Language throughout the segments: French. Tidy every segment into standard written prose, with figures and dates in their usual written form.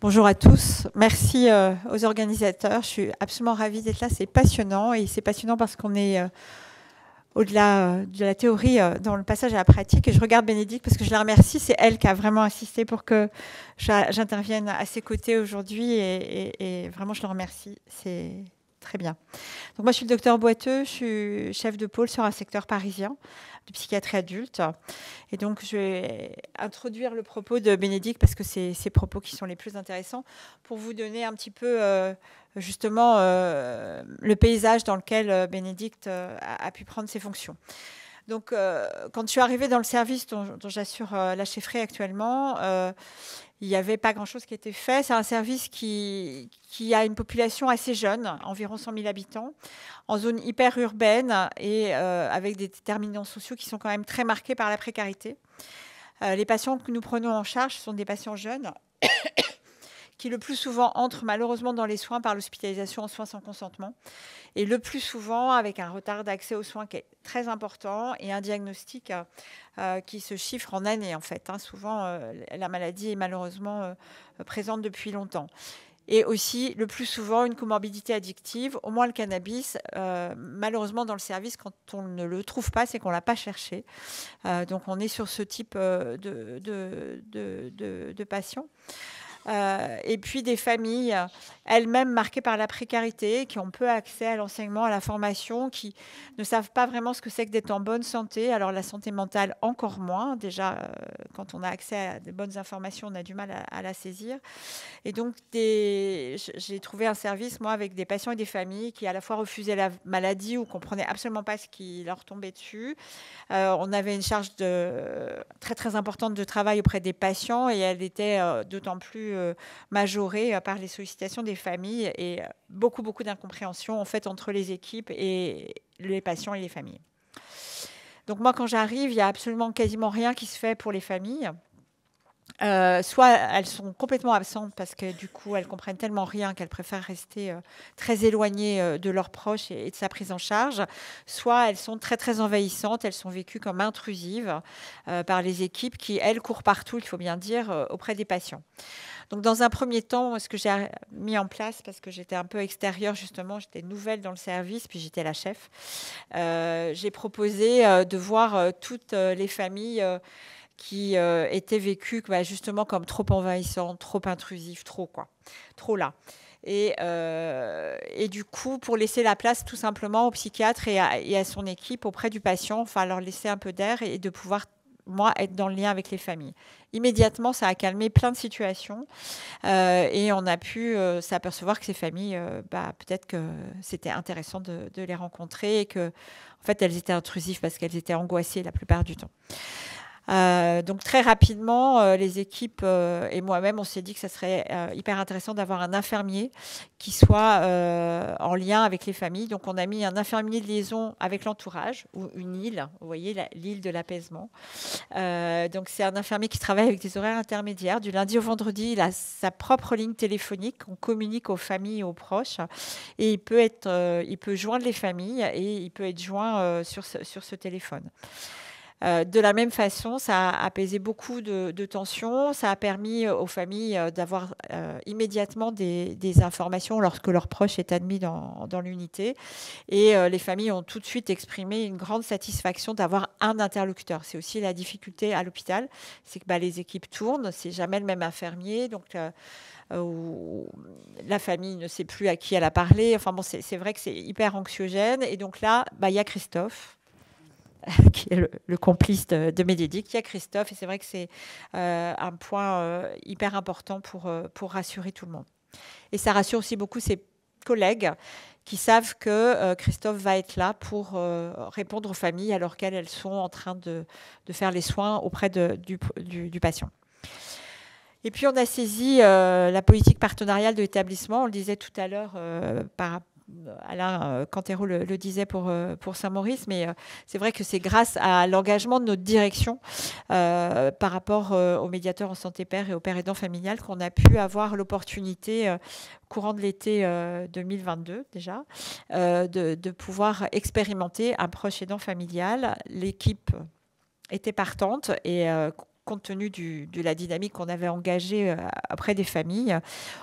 Bonjour à tous, merci aux organisateurs, je suis absolument ravie d'être là, c'est passionnant et c'est passionnant parce qu'on est au-delà de la théorie dans le passage à la pratique et je regarde Bénédicte parce que je la remercie, c'est elle qui a vraiment insisté pour que j'intervienne à ses côtés aujourd'hui et vraiment je la remercie, c'est très bien. Donc moi je suis le docteur Boiteux, je suis chef de pôle sur un secteur parisien de psychiatrie adulte. Et donc, je vais introduire le propos de Bénédicte parce que c'est ces propos qui sont les plus intéressants pour vous donner un petit peu, justement, le paysage dans lequel Bénédicte a pu prendre ses fonctions. Donc, quand je suis arrivée dans le service dont j'assure la chefferie actuellement, il n'y avait pas grand-chose qui était fait. C'est un service qui a une population assez jeune, environ 100 000 habitants, en zone hyper urbaine et avec des déterminants sociaux qui sont quand même très marqués par la précarité. Les patients que nous prenons en charge sont des patients jeunes qui le plus souvent entrent malheureusement dans les soins par l'hospitalisation en soins sans consentement et le plus souvent avec un retard d'accès aux soins qui est très important et un diagnostic qui se chiffre en années en fait. Souvent, la maladie est malheureusement présente depuis longtemps. Et aussi, le plus souvent, une comorbidité addictive, au moins le cannabis. Malheureusement, dans le service, quand on ne le trouve pas, c'est qu'on ne l'a pas cherché. Donc, on est sur ce type de patients. Et puis des familles elles-mêmes marquées par la précarité, qui ont peu accès à l'enseignement, à la formation, qui ne savent pas vraiment ce que c'est que d'être en bonne santé. Alors la santé mentale encore moins. Déjà, quand on a accès à de bonnes informations, on a du mal à la saisir. Et donc j'ai trouvé un service, moi, avec des patients et des familles qui à la fois refusaient la maladie ou comprenaient absolument pas ce qui leur tombait dessus. On avait une charge très très importante de travail auprès des patients et elle était d'autant plus majorée par les sollicitations des familles et beaucoup d'incompréhension en fait entre les équipes et les patients et les familles. Donc moi quand j'arrive, il y a absolument quasiment rien qui se fait pour les familles. Soit elles sont complètement absentes parce que du coup elles comprennent tellement rien qu'elles préfèrent rester très éloignées de leurs proches et de sa prise en charge, soit elles sont très très envahissantes, elles sont vécues comme intrusives par les équipes qui elles courent partout, il faut bien dire, auprès des patients. Donc dans un premier temps, ce que j'ai mis en place, parce que j'étais un peu extérieure justement, j'étais nouvelle dans le service, puis j'étais la chef, j'ai proposé de voir toutes les familles qui étaient vécues justement comme trop envahissantes, trop intrusives, trop là. Et du coup, pour laisser la place tout simplement au psychiatre et à son équipe auprès du patient, enfin leur laisser un peu d'air et de pouvoir moi, être dans le lien avec les familles. Immédiatement, ça a calmé plein de situations et on a pu s'apercevoir que ces familles, peut-être que c'était intéressant de les rencontrer et que, en fait, elles étaient intrusives parce qu'elles étaient angoissées la plupart du temps. Donc très rapidement, les équipes et moi-même, on s'est dit que ça serait hyper intéressant d'avoir un infirmier qui soit en lien avec les familles. Donc on a mis un infirmier de liaison avec l'entourage, ou une île, vous voyez, l'île de l'apaisement. Donc c'est un infirmier qui travaille avec des horaires intermédiaires. Du lundi au vendredi, il a sa propre ligne téléphonique. On communique aux familles et aux proches. Et il peut joindre les familles et il peut être joint sur ce téléphone. De la même façon, ça a apaisé beaucoup de tensions. Ça a permis aux familles d'avoir immédiatement des informations lorsque leur proche est admis dans l'unité. Et les familles ont tout de suite exprimé une grande satisfaction d'avoir un interlocuteur. C'est aussi la difficulté à l'hôpital, c'est que les équipes tournent, c'est jamais le même infirmier. Donc, la famille ne sait plus à qui elle a parlé. Enfin bon, c'est vrai que c'est hyper anxiogène. Et donc là, il y a Christophe, qui est le complice de Bénédicte. Il y a Christophe, et c'est vrai que c'est un point hyper important pour rassurer tout le monde. Et ça rassure aussi beaucoup ses collègues qui savent que Christophe va être là pour répondre aux familles alors qu'elles sont en train de faire les soins auprès du patient. Et puis on a saisi la politique partenariale de l'établissement, on le disait tout à l'heure, Alain Cantero le disait pour Saint-Maurice, mais c'est vrai que c'est grâce à l'engagement de notre direction par rapport aux médiateurs en santé père et aux pères aidants familiales qu'on a pu avoir l'opportunité courant de l'été 2022 déjà, de pouvoir expérimenter un proche aidant familial. L'équipe était partante et compte tenu de la dynamique qu'on avait engagée auprès des familles,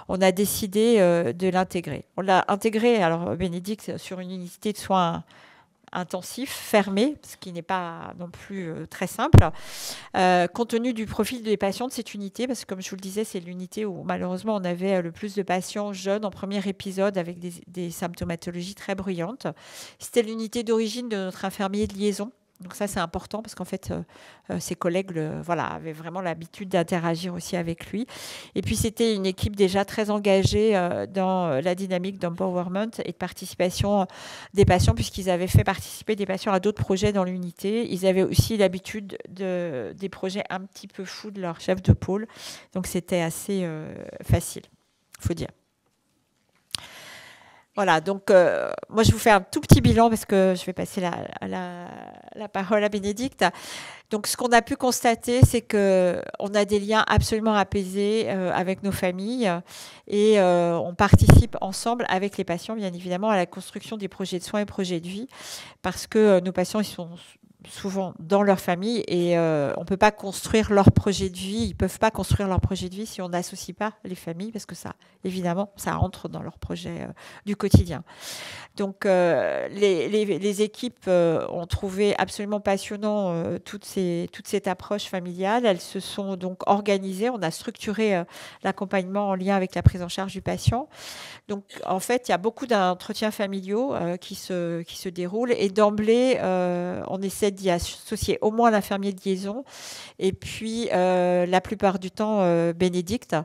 on a décidé de l'intégrer. On l'a intégré, alors Bénédicte, sur une unité de soins intensifs, fermée, ce qui n'est pas non plus très simple, compte tenu du profil des patients de cette unité, parce que comme je vous le disais, c'est l'unité où malheureusement on avait le plus de patients jeunes en premier épisode avec des symptomatologies très bruyantes. C'était l'unité d'origine de notre infirmier de liaison. Donc ça, c'est important parce qu'en fait, ses collègues avaient vraiment l'habitude d'interagir aussi avec lui. Et puis, c'était une équipe déjà très engagée dans la dynamique d'empowerment et de participation des patients, puisqu'ils avaient fait participer des patients à d'autres projets dans l'unité. Ils avaient aussi l'habitude des projets un petit peu fous de leur chef de pôle. Donc, c'était assez facile, il faut dire. Voilà, donc moi je vous fais un tout petit bilan parce que je vais passer la parole à Bénédicte. Donc ce qu'on a pu constater, c'est qu'on a des liens absolument apaisés avec nos familles et on participe ensemble avec les patients, bien évidemment, à la construction des projets de soins et projets de vie parce que nos patients, ils sont souvent dans leur famille et on ne peut pas construire leur projet de vie, ils ne peuvent pas construire leur projet de vie si on n'associe pas les familles parce que ça, évidemment, ça entre dans leur projet du quotidien. Donc les équipes ont trouvé absolument passionnant toute cette approche familiale. Elles se sont donc organisées, on a structuré l'accompagnement en lien avec la prise en charge du patient. Donc en fait, il y a beaucoup d'entretiens familiaux qui se déroulent et d'emblée, on essaie d'y associer au moins l'infirmier de liaison et puis la plupart du temps Bénédicte.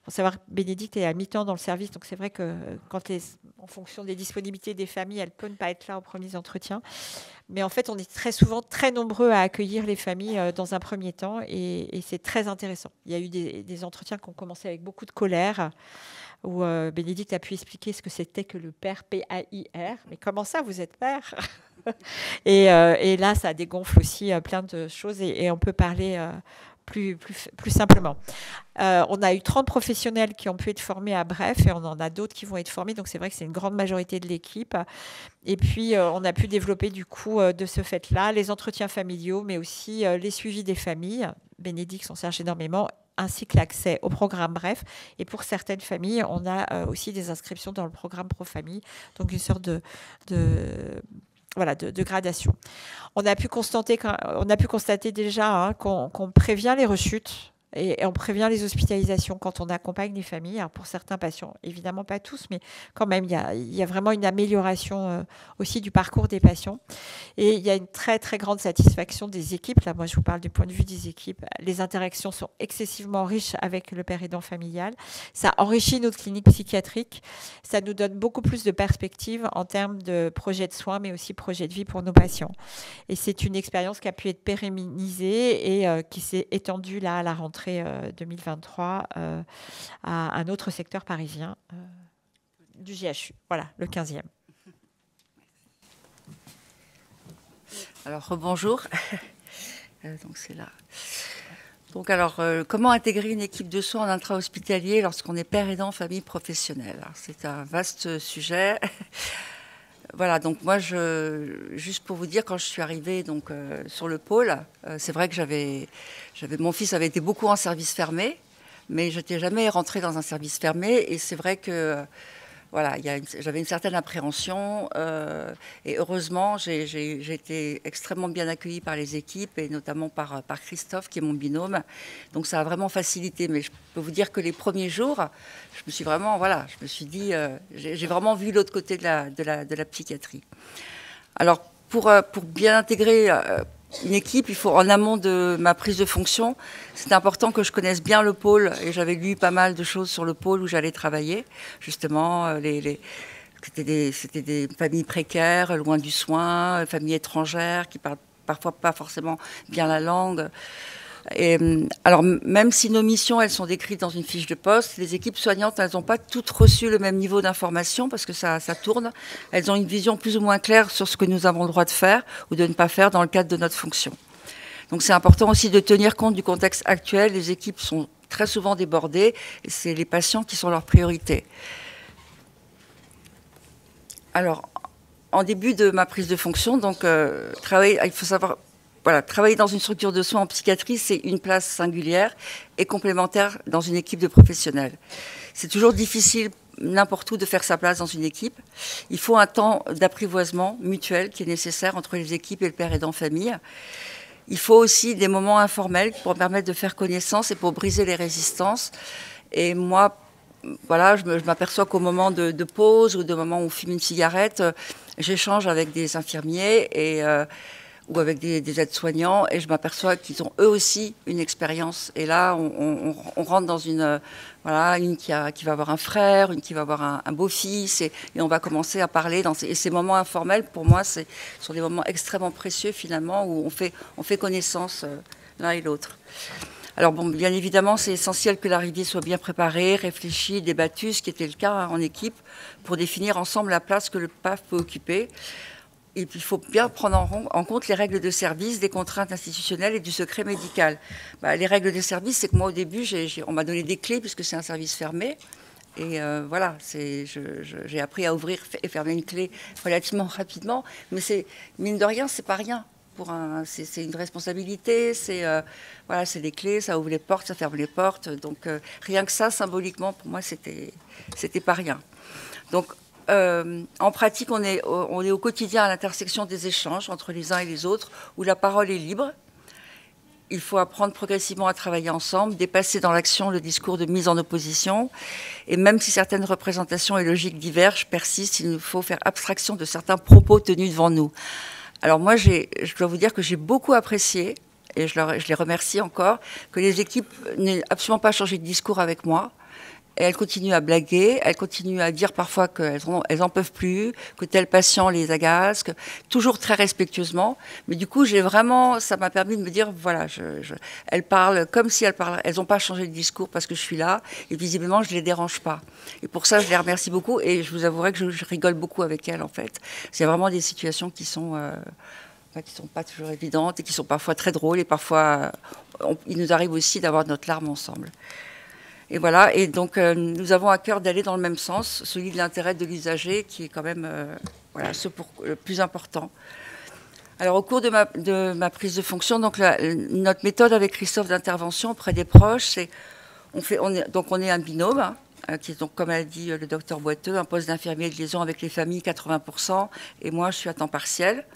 Faut savoir que Bénédicte est à mi-temps dans le service, donc c'est vrai que en fonction des disponibilités des familles, elle peut ne pas être là aux premiers entretiens. Mais en fait, on est très souvent très nombreux à accueillir les familles dans un premier temps et c'est très intéressant. Il y a eu des entretiens qui ont commencé avec beaucoup de colère où Bénédicte a pu expliquer ce que c'était que le père, P-A-I-R. Mais comment ça, vous êtes père? Et là, ça dégonfle aussi plein de choses et on peut parler plus simplement. On a eu 30 professionnels qui ont pu être formés à Bref et on en a d'autres qui vont être formés. Donc, c'est vrai que c'est une grande majorité de l'équipe. Et puis, on a pu développer du coup de ce fait-là les entretiens familiaux, mais aussi les suivis des familles. Bénédicte s'en charge énormément ainsi que l'accès au programme Bref. Et pour certaines familles, on a aussi des inscriptions dans le programme Pro-Famille, donc une sorte de gradation. On a pu constater déjà qu'on prévient les rechutes et on prévient les hospitalisations quand on accompagne les familles. Alors pour certains patients, évidemment pas tous, mais quand même, il y a vraiment une amélioration aussi du parcours des patients. Et il y a une très, très grande satisfaction des équipes. Là, moi, je vous parle du point de vue des équipes. Les interactions sont excessivement riches avec le père aidant familial. Ça enrichit notre clinique psychiatrique. Ça nous donne beaucoup plus de perspectives en termes de projets de soins, mais aussi projets de vie pour nos patients. Et c'est une expérience qui a pu être pérennisée et qui s'est étendue là à la rentrée 2023 à un autre secteur parisien du JHU. Voilà, le 15e. Alors, rebonjour. Donc, c'est là. Donc, alors, comment intégrer une équipe de soins en intra-hospitalier lorsqu'on est père aidant, famille professionnelle? Alors, c'est un vaste sujet. Voilà, donc moi, juste pour vous dire, quand je suis arrivée donc, sur le pôle, c'est vrai que mon fils avait été beaucoup en service fermé, mais je n'étais jamais rentrée dans un service fermé. Et c'est vrai que voilà, j'avais une certaine appréhension et heureusement, j'ai été extrêmement bien accueillie par les équipes et notamment par Christophe, qui est mon binôme. Donc ça a vraiment facilité. Mais je peux vous dire que les premiers jours, je me suis dit, j'ai vraiment vu l'autre côté de la psychiatrie. Alors, pour bien intégrer une équipe, il faut, en amont de ma prise de fonction, c'est important que je connaisse bien le pôle. Et j'avais lu pas mal de choses sur le pôle où j'allais travailler. Justement, c'était des familles précaires, loin du soin, familles étrangères qui parlent parfois pas forcément bien la langue. Et, alors, même si nos missions, elles sont décrites dans une fiche de poste, les équipes soignantes, elles n'ont pas toutes reçu le même niveau d'information parce que ça tourne. Elles ont une vision plus ou moins claire sur ce que nous avons le droit de faire ou de ne pas faire dans le cadre de notre fonction. Donc c'est important aussi de tenir compte du contexte actuel. Les équipes sont très souvent débordées et c'est les patients qui sont leur priorité. Alors, en début de ma prise de fonction, donc il faut savoir... Voilà, travailler dans une structure de soins en psychiatrie, c'est une place singulière et complémentaire dans une équipe de professionnels. C'est toujours difficile, n'importe où, de faire sa place dans une équipe. Il faut un temps d'apprivoisement mutuel qui est nécessaire entre les équipes et le père aidant famille. Il faut aussi des moments informels pour permettre de faire connaissance et pour briser les résistances. Et moi, voilà, je m'aperçois qu'au moment de pause ou de moment où on fume une cigarette, j'échange avec des infirmiers ou avec des aides-soignants, et je m'aperçois qu'ils ont eux aussi une expérience. Et là, on rentre dans une qui va avoir un frère, une qui va avoir un beau-fils, et on va commencer à parler. Et ces moments informels, pour moi, sont des moments extrêmement précieux, finalement, où on fait connaissance l'un et l'autre. Alors bon, bien évidemment, c'est essentiel que l'arrivée soit bien préparée, réfléchie, débattue, ce qui était le cas en équipe, pour définir ensemble la place que le PAF peut occuper. Et puis, il faut bien prendre en compte les règles de service, des contraintes institutionnelles et du secret médical. Les règles de service, c'est que moi, au début, on m'a donné des clés puisque c'est un service fermé. Et voilà, j'ai appris à ouvrir et fermer une clé relativement rapidement. Mais mine de rien, c'est pas rien. C'est une responsabilité, c'est des clés, ça ouvre les portes, ça ferme les portes. Donc, rien que ça, symboliquement, pour moi, c'était pas rien. Donc, en pratique, on est au quotidien à l'intersection des échanges entre les uns et les autres, où la parole est libre. Il faut apprendre progressivement à travailler ensemble, dépasser dans l'action le discours de mise en opposition. Et même si certaines représentations et logiques divergent, persistent, il nous faut faire abstraction de certains propos tenus devant nous. Alors moi, je dois vous dire que j'ai beaucoup apprécié, et je les remercie encore, que les équipes n'aient absolument pas changé de discours avec moi. Et elles continuent à blaguer, elles continuent à dire parfois qu'elles en peuvent plus, que tel patient les agace, toujours très respectueusement. Mais du coup, ça m'a permis de me dire, voilà, elles parlent comme si elles parlaient, elles n'ont pas changé de discours parce que je suis là, et visiblement, je ne les dérange pas. Et pour ça, je les remercie beaucoup, et je vous avouerai que je rigole beaucoup avec elles, en fait. C'est vraiment des situations qui sont pas toujours évidentes, et qui sont parfois très drôles, et parfois, il nous arrive aussi d'avoir notre larme ensemble. Et voilà, et donc nous avons à cœur d'aller dans le même sens, celui de l'intérêt de l'usager, qui est quand même le plus important. Alors au cours de ma prise de fonction, donc notre méthode avec Christophe d'intervention auprès des proches, on est un binôme, qui est donc, comme a dit le docteur Boiteux, un poste d'infirmier de liaison avec les familles 80%, et moi je suis à temps partiel.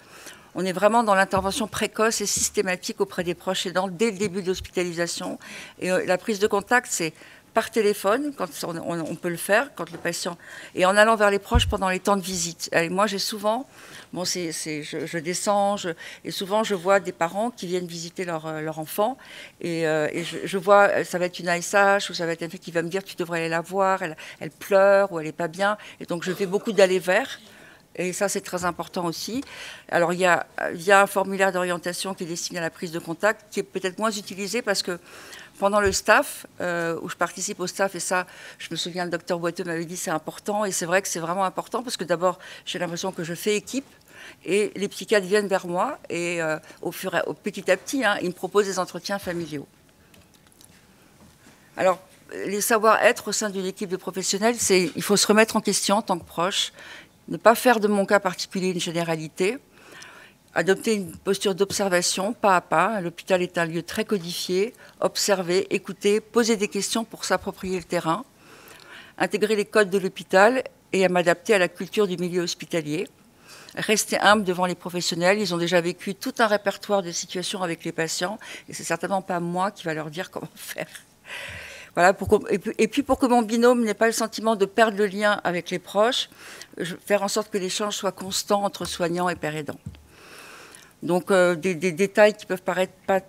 On est vraiment dans l'intervention précoce et systématique auprès des proches aidants dès le début de l'hospitalisation. Et la prise de contact, c'est par téléphone, quand on peut le faire, quand le patient... Et en allant vers les proches pendant les temps de visite. Et moi, j'ai souvent... je descends, et souvent, je vois des parents qui viennent visiter leur enfant. Et je vois, ça va être une ASH, ou ça va être un fait qui va me dire, tu devrais aller la voir, elle pleure, ou elle n'est pas bien. Et donc, je fais beaucoup d'aller vers. Et ça, c'est très important aussi. Alors, il y a un formulaire d'orientation qui est destiné à la prise de contact, qui est peut-être moins utilisé parce que pendant le staff, où je participe au staff, et ça, je me souviens, le docteur Boiteux m'avait dit c'est important, et c'est vrai que c'est vraiment important parce que d'abord, j'ai l'impression que je fais équipe, et les psychiatres viennent vers moi, et petit à petit, ils me proposent des entretiens familiaux. Alors, les savoir-être au sein d'une équipe de professionnels, il faut se remettre en question en tant que proche, ne pas faire de mon cas particulier une généralité, adopter une posture d'observation, pas à pas. L'hôpital est un lieu très codifié, observer, écouter, poser des questions pour s'approprier le terrain, intégrer les codes de l'hôpital et à m'adapter à la culture du milieu hospitalier. Rester humble devant les professionnels, ils ont déjà vécu tout un répertoire de situations avec les patients, et c'est certainement pas moi qui va leur dire comment faire. Voilà, et puis pour que mon binôme n'ait pas le sentiment de perdre le lien avec les proches, faire en sorte que l'échange soit constant entre soignants et père aidant. Donc des détails qui peuvent paraître pas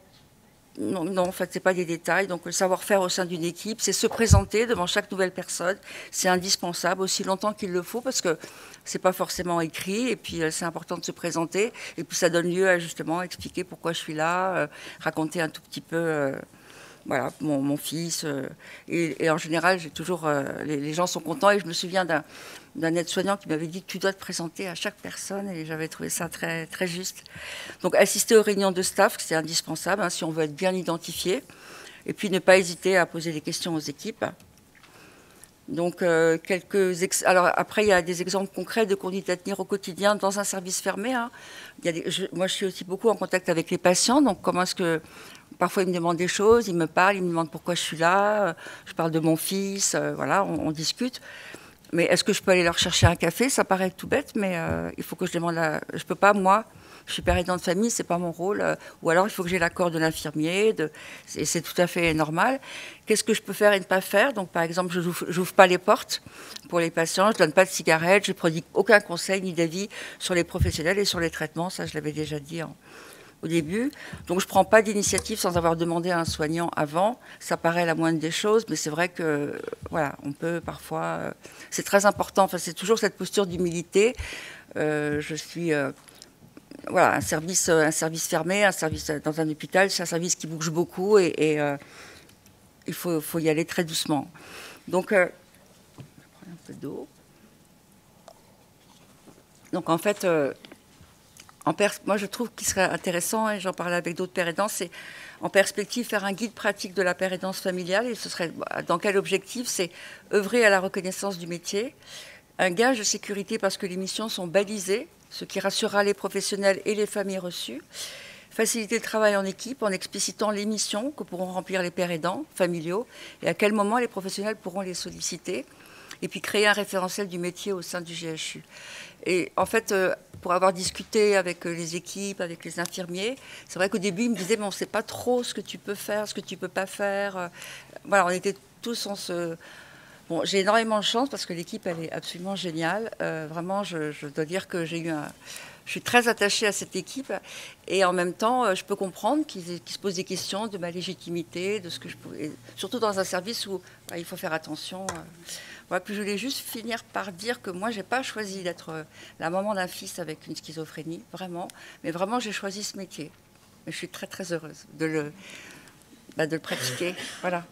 Non, non, en fait, c'est pas des détails. Donc, le savoir-faire au sein d'une équipe, c'est se présenter devant chaque nouvelle personne. C'est indispensable aussi longtemps qu'il le faut parce que c'est pas forcément écrit. Et puis, c'est important de se présenter. Et puis, ça donne lieu à justement expliquer pourquoi je suis là, raconter un tout petit peu, voilà, mon fils. Et en général, j'ai toujours, les gens sont contents. Et je me souviens d'un aide-soignant qui m'avait dit que tu dois te présenter à chaque personne et j'avais trouvé ça très, très juste. Donc assister aux réunions de staff, c'est indispensable hein, si on veut être bien identifié. Et puis ne pas hésiter à poser des questions aux équipes. Donc alors après il y a des exemples concrets de conduite à tenir au quotidien dans un service fermé. Hein. Moi je suis aussi beaucoup en contact avec les patients, donc comment est-ce que parfois ils me demandent des choses, ils me parlent, ils me demandent pourquoi je suis là, je parle de mon fils, voilà, on discute. Mais est-ce que je peux aller leur chercher un café? Ça paraît tout bête, mais il faut que je demande Je peux pas, moi, je suis père aidant de famille, c'est pas mon rôle. Ou alors, il faut que j'ai l'accord de l'infirmier. Et c'est tout à fait normal. Qu'est-ce que je peux faire et ne pas faire? Donc, par exemple, je n'ouvre pas les portes pour les patients, je donne pas de cigarettes, je ne prodigue aucun conseil ni d'avis sur les professionnels et sur les traitements. Ça, je l'avais déjà dit au début. Donc je ne prends pas d'initiative sans avoir demandé à un soignant avant. Ça paraît la moindre des choses, mais c'est vrai que voilà, on peut parfois... c'est très important, enfin, c'est toujours cette posture d'humilité. Je suis... voilà, un service fermé, un service dans un hôpital, c'est un service qui bouge beaucoup et il faut y aller très doucement. Donc, je vais prendre un peu d'eau. Donc en fait... moi, je trouve qu'il serait intéressant, et j'en parlais avec d'autres pères aidants, c'est en perspective faire un guide pratique de la père aidance familiale. Et ce serait dans quel objectif? C'est œuvrer à la reconnaissance du métier, un gage de sécurité parce que les missions sont balisées, ce qui rassurera les professionnels et les familles reçues. Faciliter le travail en équipe en explicitant les missions que pourront remplir les pères aidants familiaux et à quel moment les professionnels pourront les solliciter. Et puis créer un référentiel du métier au sein du GHU. Et en fait, pour avoir discuté avec les équipes, avec les infirmiers, c'est vrai qu'au début, ils me disaient, mais on ne sait pas trop ce que tu peux faire, ce que tu ne peux pas faire. Voilà, on était tous en ce... Bon, j'ai énormément de chance parce que l'équipe, elle est absolument géniale. Vraiment, je dois dire que je suis très attachée à cette équipe et en même temps, je peux comprendre qu'ils se posent des questions de ma légitimité, de ce que je peux... surtout dans un service où il faut faire attention. Voilà, puis je voulais juste finir par dire que moi, je n'ai pas choisi d'être la maman d'un fils avec une schizophrénie, vraiment. Mais vraiment, j'ai choisi ce métier. Et je suis très, très heureuse de le pratiquer. Voilà.